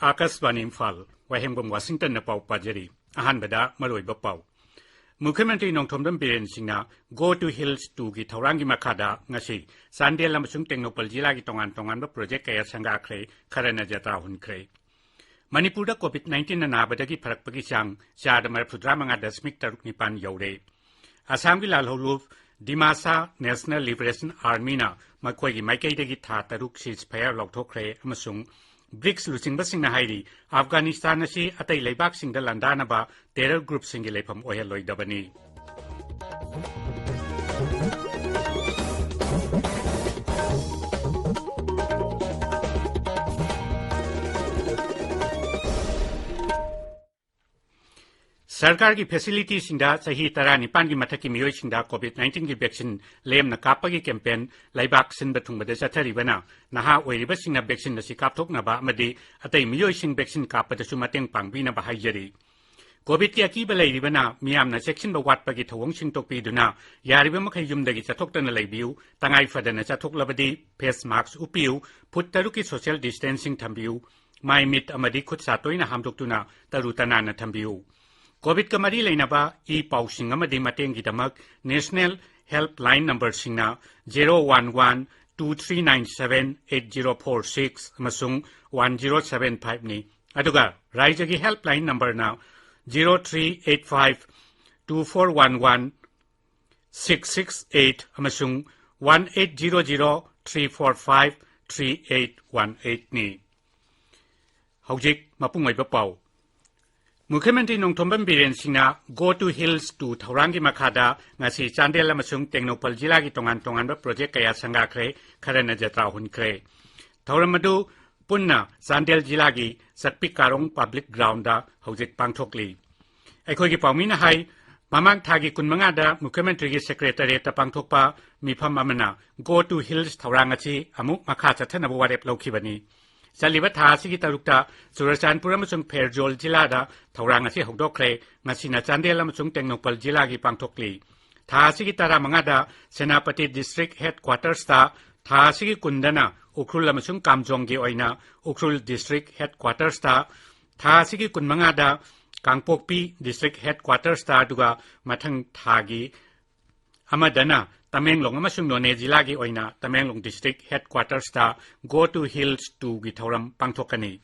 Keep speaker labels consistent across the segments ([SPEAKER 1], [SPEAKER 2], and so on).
[SPEAKER 1] Akasvani Imphal Wahengbam Washington na pau pajari ahanbada maroi ba pau Mukhyamantri Nongthomdam Biren Singna Go to Hills 2 gi thaurangi makhada ngasi Sandel amasung Tengnopal jila gi tongan ba project kaya sanga khre kharana jatra hun khre Manipurda COVID-19 na nabadagi pharakpagi sang chadamar phudra manga dasmik taruk nipan yaure Assam gi lalholuf Dimasa National Liberation Army na makhoi gi maikai dagi tha taruk ceasefire lokthokre amasung BRICS lusingba singna hairi Afghanistan asi atai leibak singda landanaba terror group singi lepham oheloidabani Sarkar ki facility singda sahi tara nipan ki mathaki miyoi singda COVID-19 ki vaccine lem na kapagi campaign laibak sin bathung bade sathari bana naha oiriba singna vaccine na sikapthok na ba amadi atai miyoi sing vaccine kapata su mateng pangbi na ba haijari COVID ki aki balai ribana miyam na section ba wat pagi thawong sing tokpi duna yariba makhai yumdagi chathok tana laibiu tangai fadana chathok labadi face mask upiu puttaru ki social distancing thambiu mai mit amadi khut satoina hamdok taru tana na thambiu COVID kamari lainaba e-pausing amadi matengi damak National Helpline number singna 011-2397-8046 amasung 1075 ni aduga Raijagi helpline number na 0385-2411-668 amasung 1800-345-3818 ni Haujik mapungay bapaw Mukhyamantri Nongthomdam Biren Singna Go to Hills 2 thaurangi makhada ngasi Chandel amasung Tengnopal jila gi tongan ba project kaya sanga khre kharana jatra hun khre thauramadu punna Chandel jila gi Sakpi Karong public ground da hojik pangthokli aikhoi gi pawmina hai mamang thagi kunmanga da Mukhyamantri gi secretary ta pangthokpa mifam amana Go to Hills thaurangachi amuk makha chathana warep lokhibani Saliba Thasigi Tarukta, Surachanpur amasung Perjol Jilada, Taurangasi Hogdokre, Masina Chandel amasung Tengnopal Jilagi Pangtokli. Thasigi Taramangada, Senapati District Headquarters ta, Thasigi Kundana, Ukrul amasung Kamjongi Oina, Ukrul District Headquarters ta, Thasigi Kunmangada, Kangpokpi District Headquarters ta duga Mathang Thagi Amadana. Tamenglong amasung None jilagi oina Tamenglong District Headquarters ta Go to Hills 2 gi thoram pangthokani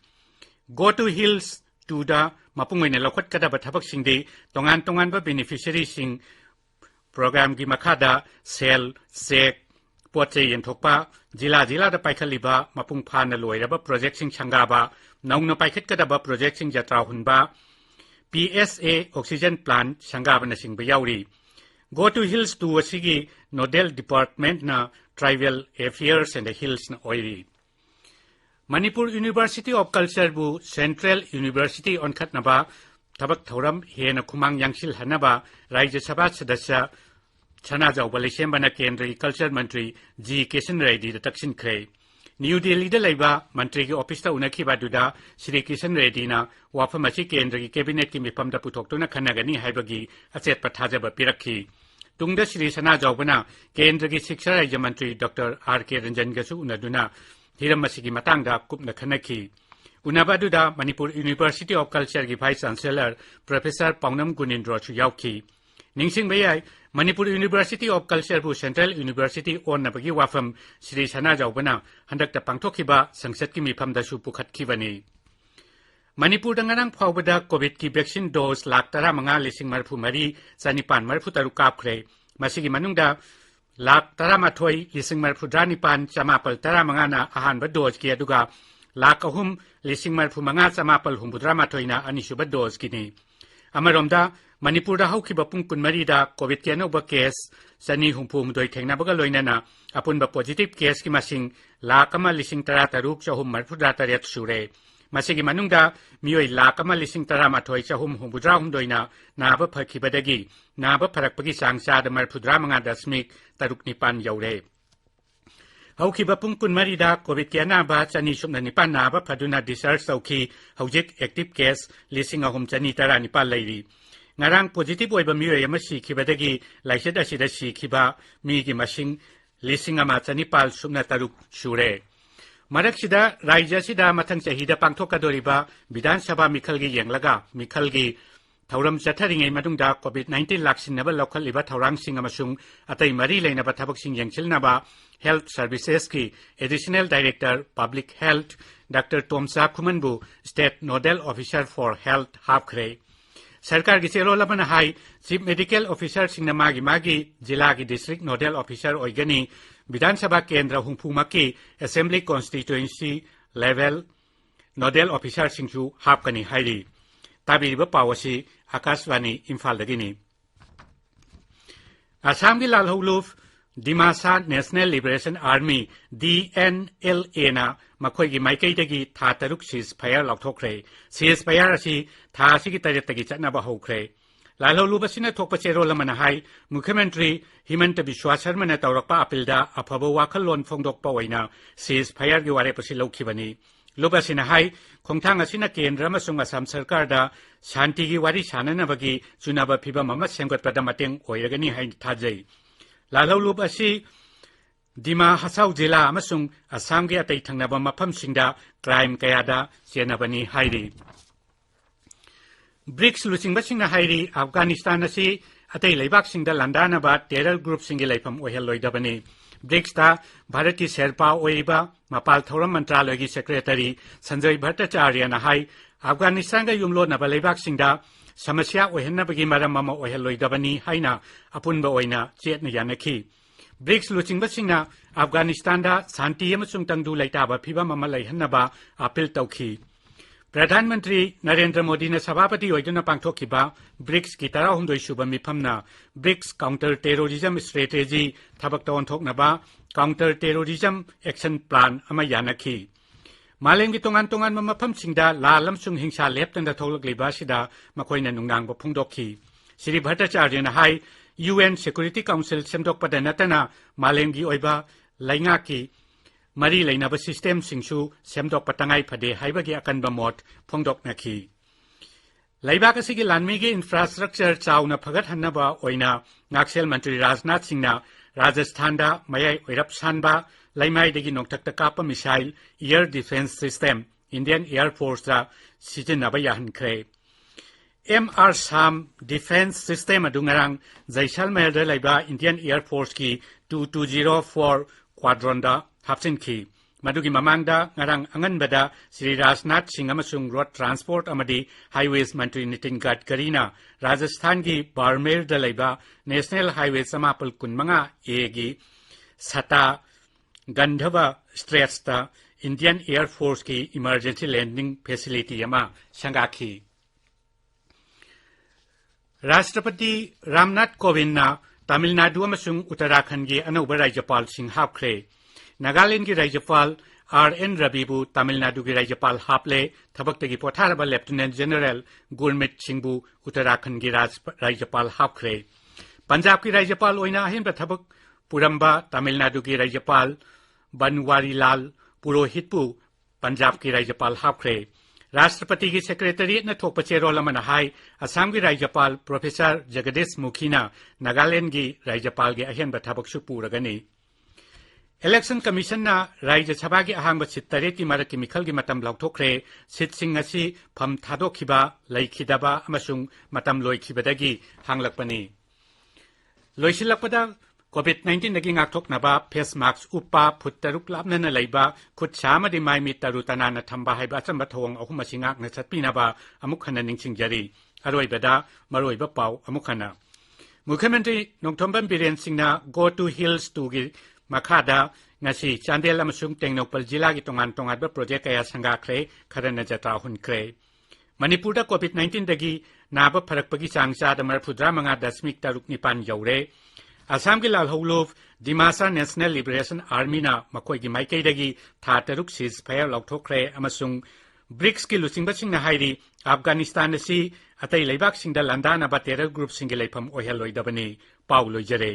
[SPEAKER 1] Go to Hills 2 da mapungoina lokhot kada bathabak singdi tongan ba beneficiary sing program gi makhada sel sek poche yenthokpa jila da paikhaliba mapung phana loiraba project sing changaba naungna paikhat kada ba project sing jatra hunba PSA oxygen plant changaba na sing ba yauri Go to Hills 2 asigi Nodal Department na Tribal Affairs and the Hills na oiri. Manipur University of Culture bu Central University on Khatnaba tabak thauram hena khumang yangsil hanaba Rajya Sabha Sadasya Chana Jawbalisem bana Kendri Culture Mantri G. Kishan Reddy da taksin khre. New Delhi da laiba Mantri ki office ta unaki baduda Shri Kishan Reddy na wafamachi Kendri Cabinet ki mipam da puthokto na khanagani haibagi achet pathajaba pirakhi. Tungda Shri Sana Jawbana Kendra ki Shiksha Rajya Mantri Dr. R.K. Ranjan gasu unaduna hirammasigi matangda kupna khanaki unabaduda Manipur University of Culture ki Vice Chancellor Professor Paunam Gunindra chu yauki ningsing bayai Manipur University of Culture bu Central University on nabagi wafam Shri Sana Jawbana handakta pangthokhiba sangsat ki mifam da su pukhatkibani Manipur danganang phawbada COVID ki vaccine dose lakh tara manga lising marphu mari chanipan marphu taru kapkhre masigi manungda lakh tara mathoi lising marphu dranipan chamapal tara manga na ahanba dose ki aduga lakh ahum lising marphu manga chamapal humbudra mathoi na anisuba dose kini amaromda Manipur da haukiba pungkun mari da COVID ki anoba case sani humpum doi thengna baga loinana apunba positive case ki masing lakh ama lising tara taruk chahum marphu da taret sure Masigi manungda miyoi lakama lising tarama thoi chahum humbudra humdoina naba phakibadagi naba pharakpagi sangsa da marphudra manga dasmik taruk nipan yaure Haukiba pungkun marida COVID kiana ba chani sumna nipan naba phaduna discharge sauki haujik active case lising ahum chani tara nipan lairi ngarang positive oiba miyoi ama sikhibadagi laiseda sida sikhiba mi gi masing lising ama chani pal sumna taruk shure ꯃꯔꯛꯁꯤꯗ ꯔꯥꯏꯖ꯭ꯌ ꯑꯁꯤꯗ ꯃꯊꯪ ꯆꯍꯤꯗ ꯄꯥꯡꯊꯣꯛꯀꯗꯧꯔꯤꯕ ꯕꯤꯙꯥꯟ ꯁꯚꯥ ꯃꯤꯈꯜꯒꯤ ꯌꯦꯡꯂꯒ ꯃꯤꯈꯜꯒꯤ ꯊꯧꯔꯝ ꯆꯠꯊꯔꯤꯉꯩ ꯃꯅꯨꯡꯗ ꯀꯣꯚꯤꯗ-19 ꯂꯥꯛꯁꯤꯟꯅꯕ ꯂꯧꯈꯠꯂꯤꯕ ꯊꯧꯔꯥꯡꯁꯤꯡ ꯑꯃꯁꯨꯡ ꯑꯇꯩ ꯃꯔꯤ ꯂꯩꯅꯕ ꯊꯕꯛꯁꯤꯡ ꯌꯦꯡꯁꯤꯟꯅꯕ ꯍꯦꯜꯊ ꯁꯔꯚꯤꯁꯦꯁꯀꯤ additional director public health doctor Tomcha ꯈꯨꯃꯟꯕꯨ state nodal officer for health ꯍꯥꯞꯈ꯭ꯔꯦ सरकारगी चेरोल अमना हाई चीफ मेडिकल ऑफिसर सिंह मागी मागी जिला की डिस्ट्रिक्ट नोडल ऑफिसर ओइगनी विधानसभा केंद्र हुंफुमकी assembly constituency level nodal officer सिंहसु हापकनी हाइरी ताबिरिब पावसी आकाशवाणी इम्फाल दगिनी असम की लालहौलुफ Dimasa national liberation army DNLA ना मखोई माइकईदगी था तरुक सीज फायर लौथोख्रे सीज फायर असी था असिगी तरेतगी चटनाबा हौख्रे लालहौलुफ असिना थोकपा चेरोल अमना हाई मुख्यमंत्री हिमंत बिश्वा शर्मा तौरक्पा अपीलदा अफबा वाखल्लोन फोंदोक्पा ओइना सीज फायर गी वारेपसि लौखिबनी लुब असिना हाई खोंथांग असिना केंद्र अमसुंग असम सरकारदा शांतिगी वारी साननबगी चुनाबा फिबम अमा सेमगतपदा मतेंग ओइरगनी हाई थाजै लालहौलुफ असी दिमा हसाउ जिला अमसुंग असम के अतै थंगनबा मफमसिंगदा क्राइम कयादा चेनबनी हाइरी ब्रिक्स लुचिंगबसिंगना हाइरी अफगानिस्तान असी अतै लैबाकसिंगदा लंदानबा टेरर ग्रुपसिंगी लैफम ओहेलोइदबनी ब्रिक्स दा भारत की शेरपा ओइबा मपाल थौरम मंत्रालय की सेक्रेटरी संजय भट्टाचार्यना हाई अफगानिस्तान का युमलोनबा लैबाकसिंगदा समस्या ओहेन्नबगी मरम अमा ओहेलोइदबनी हाइना अपुनबा ओइना चेतना यानखी ब्रिक्स लुचिंगबसिंगना अफगानिस्तान दा शांति अमसुंग तंगदु लैताबा फिबम अमा लैहन्नबा अपील तौखी प्रधानमंत्री नरेंद्र मोदी ने सभापति ओइदुना पांगथोखिबा ब्रिक्स की 19 सुबा मिफमना ब्रिक्स काउंटर टेरोरिज्म स्ट्रेटेजी थबक ओंथोकनबा काउंटर टेरोरिज्म एक्शन प्लान अमा यानखी मालेमगी तोंगान तोंगान मफमसिंगदा लाल अमसुंग हिंसा लेप्तन थोलक्लिबा सिदा मखोइना नुंगांग फोंदोखी श्री भट्टाचार्यना हाई UN Security Council सेमदोकपदा नतना मालेमगी ओइबा लैंगाकी मरी लैनबा सिस्टम सिंगसु सेमदोकपा तंगाई फदे हाइबगी अकनबा मोट फोंदोकनाखी लैबाक असिगी लानमीगी इंफ्रास्ट्रक्चर चाउना फगतहन्नबा ओइना नाक्सेल मंत्री राजनाथ सिंहना राजस्थानदा मयाई ओइरप सानबा लैमाइदगी नोंथक्ता कापा missile air defence system Indian air force दा सिजनबा याहनख्रे MR SAM डिफेंस सिस्टम अदुंगरांग जैसलमेर लैबा इंडियन एयर फोर्स की 2204 क्वाड्रॉनदा हापसिनखी मदुगी ममांगदा ngarang anganbada श्री राजनाथ सिंह अमसुंग रोड ट्रांसपोर्ट अमदी हाईवेज मंत्री नितिन गडकरीना राजस्थान की बाड़मेर लैबा नेशनल हाईवे समापल 15A की सता गंधवा स्ट्रेट्सता इंडियन एयर फोर्स की इमरजेंसी लैंडिंग फैसिलिटी अमा संगाखी राष्ट्रपति रामनाथ कोविंद तमिलनाडु अमसुंग उत्तराखंड की अनौब राज्यपाल सिंह हापख्रे नागालैंड की राज्यपाल RN रविबु तमिलनाडु की राज्यपाल हापले थबक्तगी पोथारबा लेफ्टिनेंट जनरल गुरमीत सिंहबु उत्तराखंड की राज्यपाल हापख्रे पंजाब की राज्यपाल ओइना अहिंबा थबक पुरंबा तमिलनाडु की राज्यपाल बनवारीलाल पुरोहितबु पंजाब की राज्यपाल हापख्रे राष्ट्रपति की सेक्रेटरीट न थोप चेरोल अमना हाई असम की राज्यपाल प्रोफेसर जगदीश मुखीना नागालैंड की राज्यपाल के अहेंबा थबकसु पुरगनी इलेक्शन कमीशन ना राज्य सभा की अहांग सीट 8 की मरक की मिखल की मतम लौथोख्रे सीट सिंह असी फम थादोखिबा लैखिदबा अमसुंग मतम लोइखिबदगी हांगलकपनी लोइसिलकपदा कोविड-19 दगी ngaktoknaba face mask uppa phut taruk lapnana leiba khut samadi mai mi taru tanana thamba haiba chamba thong ahum asingak na chatpinaba amukhana ningsingjari aroibada maroiba pau amukhana मुख्यमंत्री नोंथोंबम बीरेन सिंहना गो टू हिल्स टू की मखादा ngasi Chandel amasung Tengnopal जिला की तोंगान तोंगानबा project कया संगाख्रे खरन जत्रा हुनख्रे मणिपुरदा कोविड-19 दगी नाबा फरकपगी चांगचाद 35.9 you're Assam की लालहौलुफ दिमासा नेशनल लिबरेशन आर्मी ना मखोई की माइकईदगी था तरुक सीज फायर लौथोख्रे अमसुंग ब्रिक्स की लुचिंगबसिंगना हाइरी अफगानिस्तान असी अतै लैबाकसिंगदा लंदानबा टेरर ग्रुपसिंगी लैफम ओहेलोइदबनी पाउ लोइजरे।